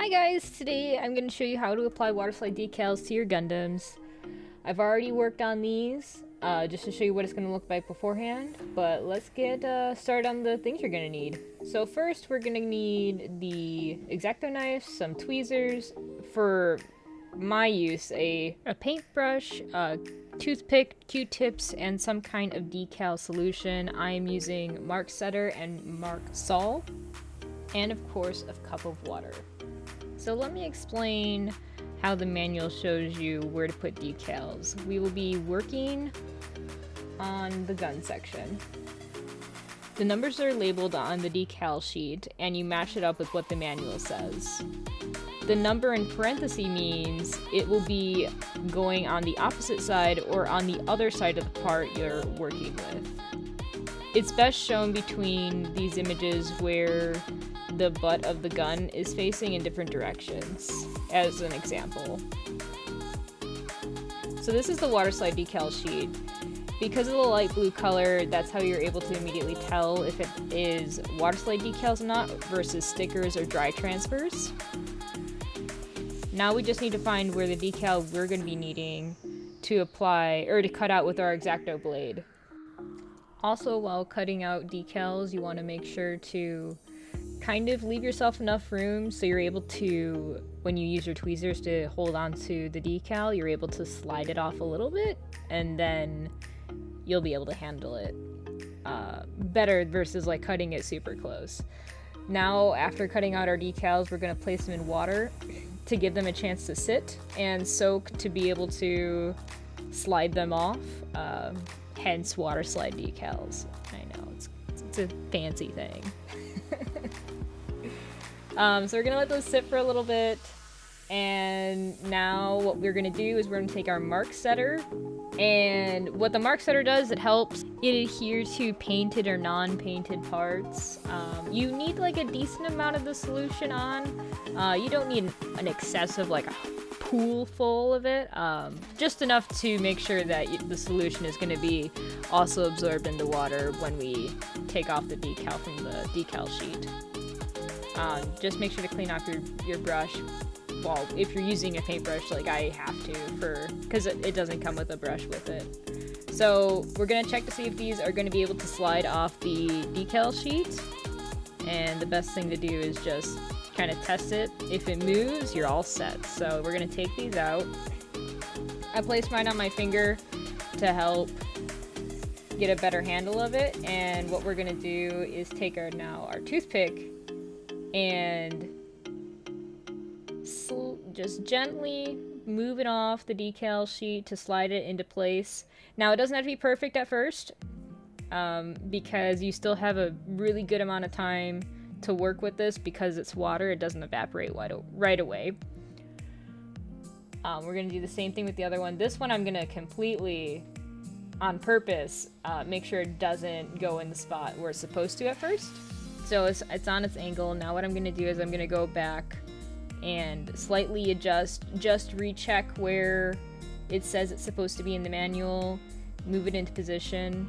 Hi guys, today I'm going to show you how to apply Waterslide decals to your Gundams. I've already worked on these just to show you what it's going to look like beforehand, but let's get started on the things you're going to need. So first we're going to need the X-Acto knife, some tweezers, for my use a paintbrush, toothpick, Q-tips, and some kind of decal solution. I am using Mark Setter and Mark Sol, and of course a cup of water. So let me explain how the manual shows you where to put decals. We will be working on the gun section. The numbers are labeled on the decal sheet and you match it up with what the manual says. The number in parentheses means it will be going on the opposite side or on the other side of the part you're working with. It's best shown between these images where the butt of the gun is facing in different directions, as an example. So this is the Waterslide decal sheet. Because of the light blue color, that's how you're able to immediately tell if it is Waterslide decals or not versus stickers or dry transfers. Now we just need to find where the decal we're going to be needing to apply, or to cut out with our X-Acto blade. Also, while cutting out decals, you want to make sure to kind of leave yourself enough room so you're able to, when you use your tweezers to hold on to the decal, you're able to slide it off a little bit, and then you'll be able to handle it better versus like cutting it super close. Now, after cutting out our decals, we're going to place them in water to give them a chance to sit and soak to be able to slide them off. Hence Waterslide decals. I know, it's a fancy thing. So we're gonna let those sit for a little bit, and now what we're gonna do is we're gonna take our Mark Setter, and what the Mark Setter does, it helps it adhere to painted or non-painted parts. You need like a decent amount of the solution on. You don't need an excessive, like a pool full of it, just enough to make sure that the solution is going to be also absorbed into water when we take off the decal from the decal sheet. Just make sure to clean off your brush. Well, if you're using a paintbrush like I have to, because it doesn't come with a brush with it. So we're going to check to see if these are going to be able to slide off the decal sheet, and the best thing to do is just kind of test it. If it moves, you're all set. So we're going to take these out. I placed mine on my finger to help get a better handle of it, and what we're going to do is take our toothpick and just gently move it off the decal sheet to slide it into place. Now, it doesn't have to be perfect at first, because you still have a really good amount of time to work with this. Because it's water, it doesn't evaporate right away. We're going to do the same thing with the other one. This one I'm going to completely, on purpose, make sure it doesn't go in the spot where it's supposed to at first. So it's on its angle. Now what I'm going to do is I'm going to go back and slightly adjust, just recheck where it says it's supposed to be in the manual, move it into position,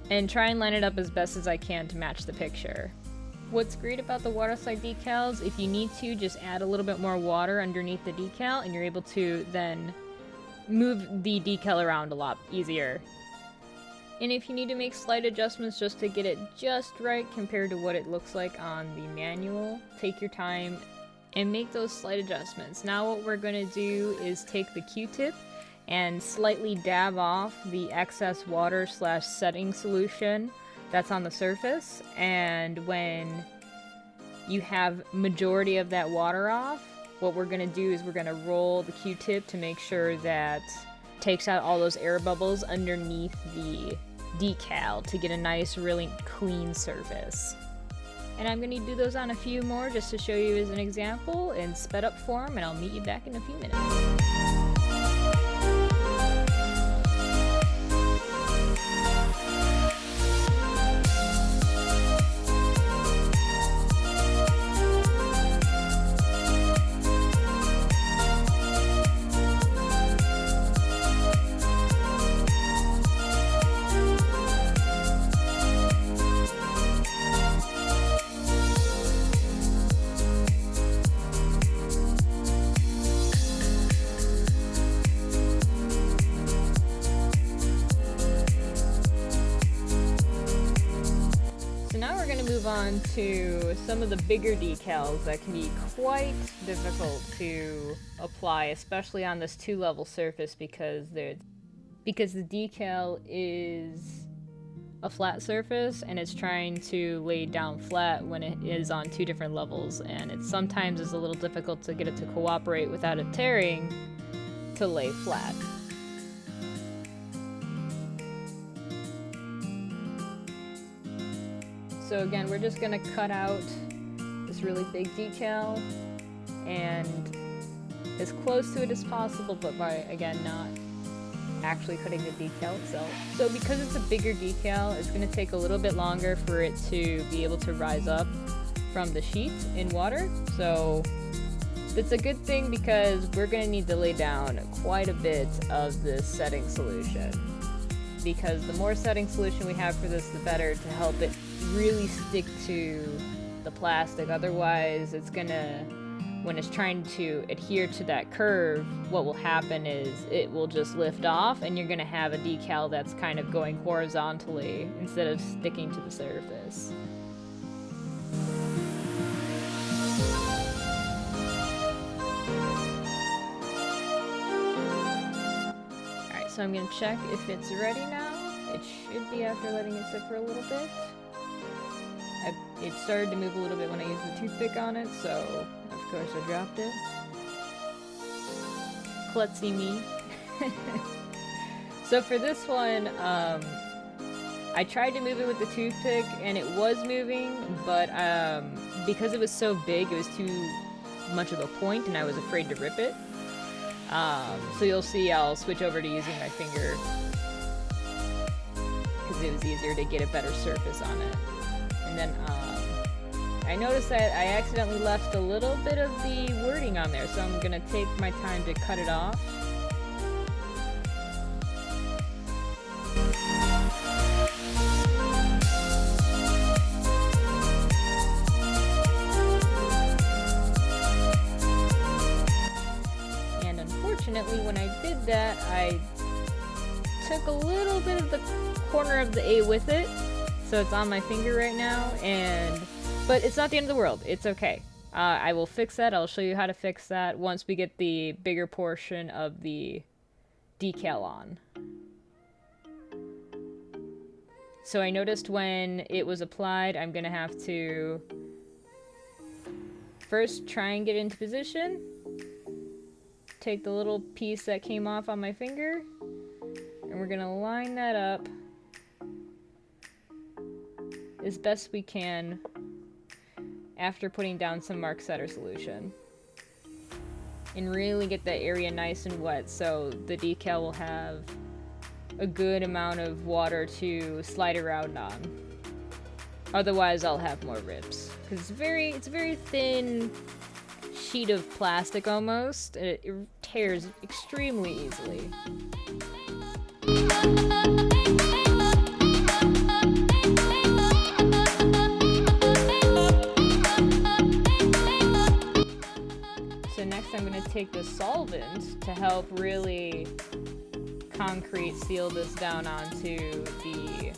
and try and line it up as best as I can to match the picture. What's great about the Waterslide decals, if you need to, just add a little bit more water underneath the decal and you're able to then move the decal around a lot easier. And if you need to make slight adjustments just to get it just right compared to what it looks like on the manual, take your time and make those slight adjustments. Now what we're going to do is take the Q-tip and slightly dab off the excess water / setting solution that's on the surface, and when you have majority of that water off, what we're going to do is we're going to roll the Q-tip to make sure that it takes out all those air bubbles underneath the decal to get a nice, really clean surface. And I'm going to do those on a few more just to show you as an example in sped up form, and I'll meet you back in a few minutes. on to some of the bigger decals that can be quite difficult to apply, especially on this 2-level surface because the decal is a flat surface and it's trying to lay down flat when it is on 2 different levels, and it sometimes is a little difficult to get it to cooperate without it tearing to lay flat. So again, we're just gonna cut out this really big decal and as close to it as possible, but by, again, not actually cutting the decal itself. So because it's a bigger decal, it's gonna take a little bit longer for it to be able to rise up from the sheet in water. So it's a good thing because we're gonna need to lay down quite a bit of this setting solution. Because the more setting solution we have for this, the better to help it really stick to the plastic. Otherwise, it's gonna, when it's trying to adhere to that curve, what will happen is it will just lift off and you're gonna have a decal that's kind of going horizontally instead of sticking to the surface. Alright, so I'm gonna check if it's ready now. It should be after letting it sit for a little bit. It started to move a little bit when I used the toothpick on it, so of course I dropped it. Klutzy me. So for this one, I tried to move it with the toothpick and it was moving, but because it was so big, it was too much of a point and I was afraid to rip it. So you'll see I'll switch over to using my finger because it was easier to get a better surface on it. And then I noticed that I accidentally left a little bit of the wording on there, so I'm gonna take my time to cut it off. And unfortunately, when I did that, I took a little bit of the corner of the A with it. So it's on my finger right now, but it's not the end of the world. It's okay. I will fix that. I'll show you how to fix that once we get the bigger portion of the decal on. So I noticed when it was applied, I'm gonna have to first try and get into position. Take the little piece that came off on my finger, and we're gonna line that up as best we can after putting down some mark setter solution. And really get that area nice and wet so the decal will have a good amount of water to slide around on. Otherwise I'll have more rips. Because it's a very thin sheet of plastic almost. It tears extremely easily. I'm going to take the solvent to help really concrete seal this down onto the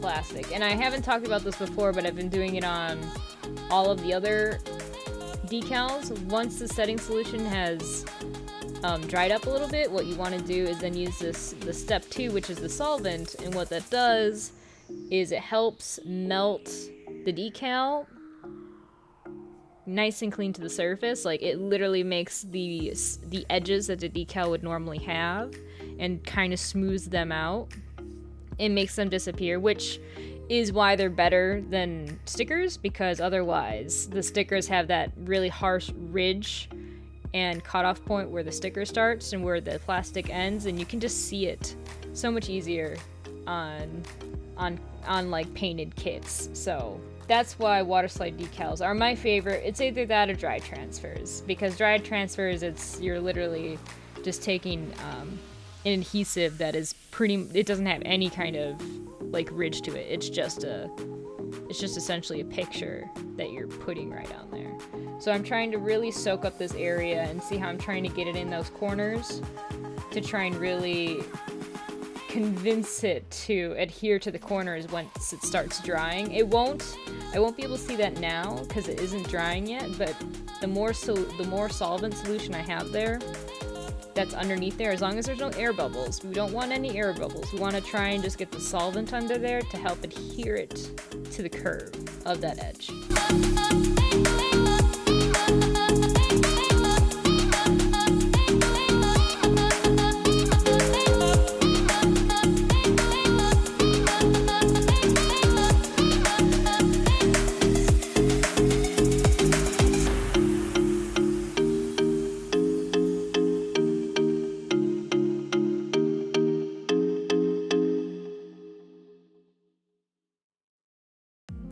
plastic. And I haven't talked about this before, but I've been doing it on all of the other decals. Once the setting solution has dried up a little bit, what you want to do is then use the step 2, which is the solvent, and what that does is it helps melt the decal nice and clean to the surface. Like, it literally makes the edges that the decal would normally have and kind of smooths them out and makes them disappear, which is why they're better than stickers, because otherwise the stickers have that really harsh ridge and cutoff point where the sticker starts and where the plastic ends, and you can just see it so much easier on like painted kits. So that's why Waterslide decals are my favorite. It's either that or dry transfers, because dry transfers, you're literally just taking an adhesive that is it doesn't have any kind of like ridge to it. It's just essentially a picture that you're putting right on there. So I'm trying to really soak up this area and see how I'm trying to get it in those corners to try and really convince it to adhere to the corners once it starts drying. I won't be able to see that now because it isn't drying yet, but the more solvent solution I have there that's underneath there, as long as there's no air bubbles, we don't want any air bubbles. We want to try and just get the solvent under there to help adhere it to the curve of that edge.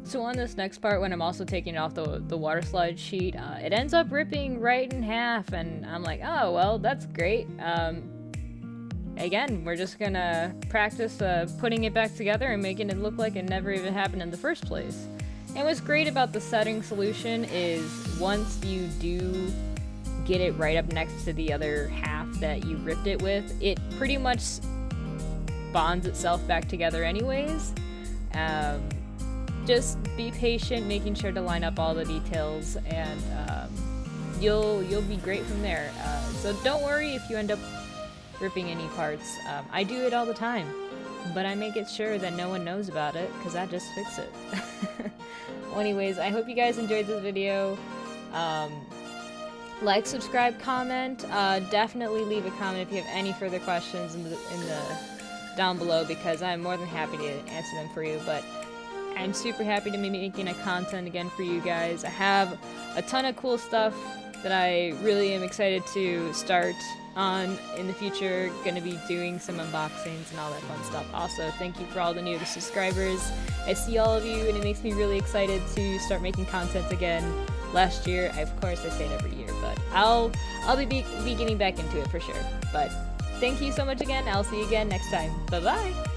So on this next part, when I'm also taking off the water slide sheet, it ends up ripping right in half, and I'm like, oh, well, that's great. Again, we're just gonna practice putting it back together and making it look like it never even happened in the first place. And what's great about the setting solution is once you do get it right up next to the other half that you ripped it with, it pretty much bonds itself back together anyways. Just be patient, making sure to line up all the details, and you'll be great from there. So don't worry if you end up ripping any parts. I do it all the time, but I make it sure that no one knows about it because I just fix it. Well, anyways, I hope you guys enjoyed this video. Like, subscribe, comment. Definitely leave a comment if you have any further questions in the down below, because I'm more than happy to answer them for you. But I'm super happy to be making a content again for you guys. I have a ton of cool stuff that I really am excited to start on in the future. Gonna be doing some unboxings and all that fun stuff. Also, thank you for all the new subscribers. I see all of you, and it makes me really excited to start making content again. Last year, of course, I say it every year, but I'll be getting back into it for sure. But thank you so much again. I'll see you again next time. Bye bye.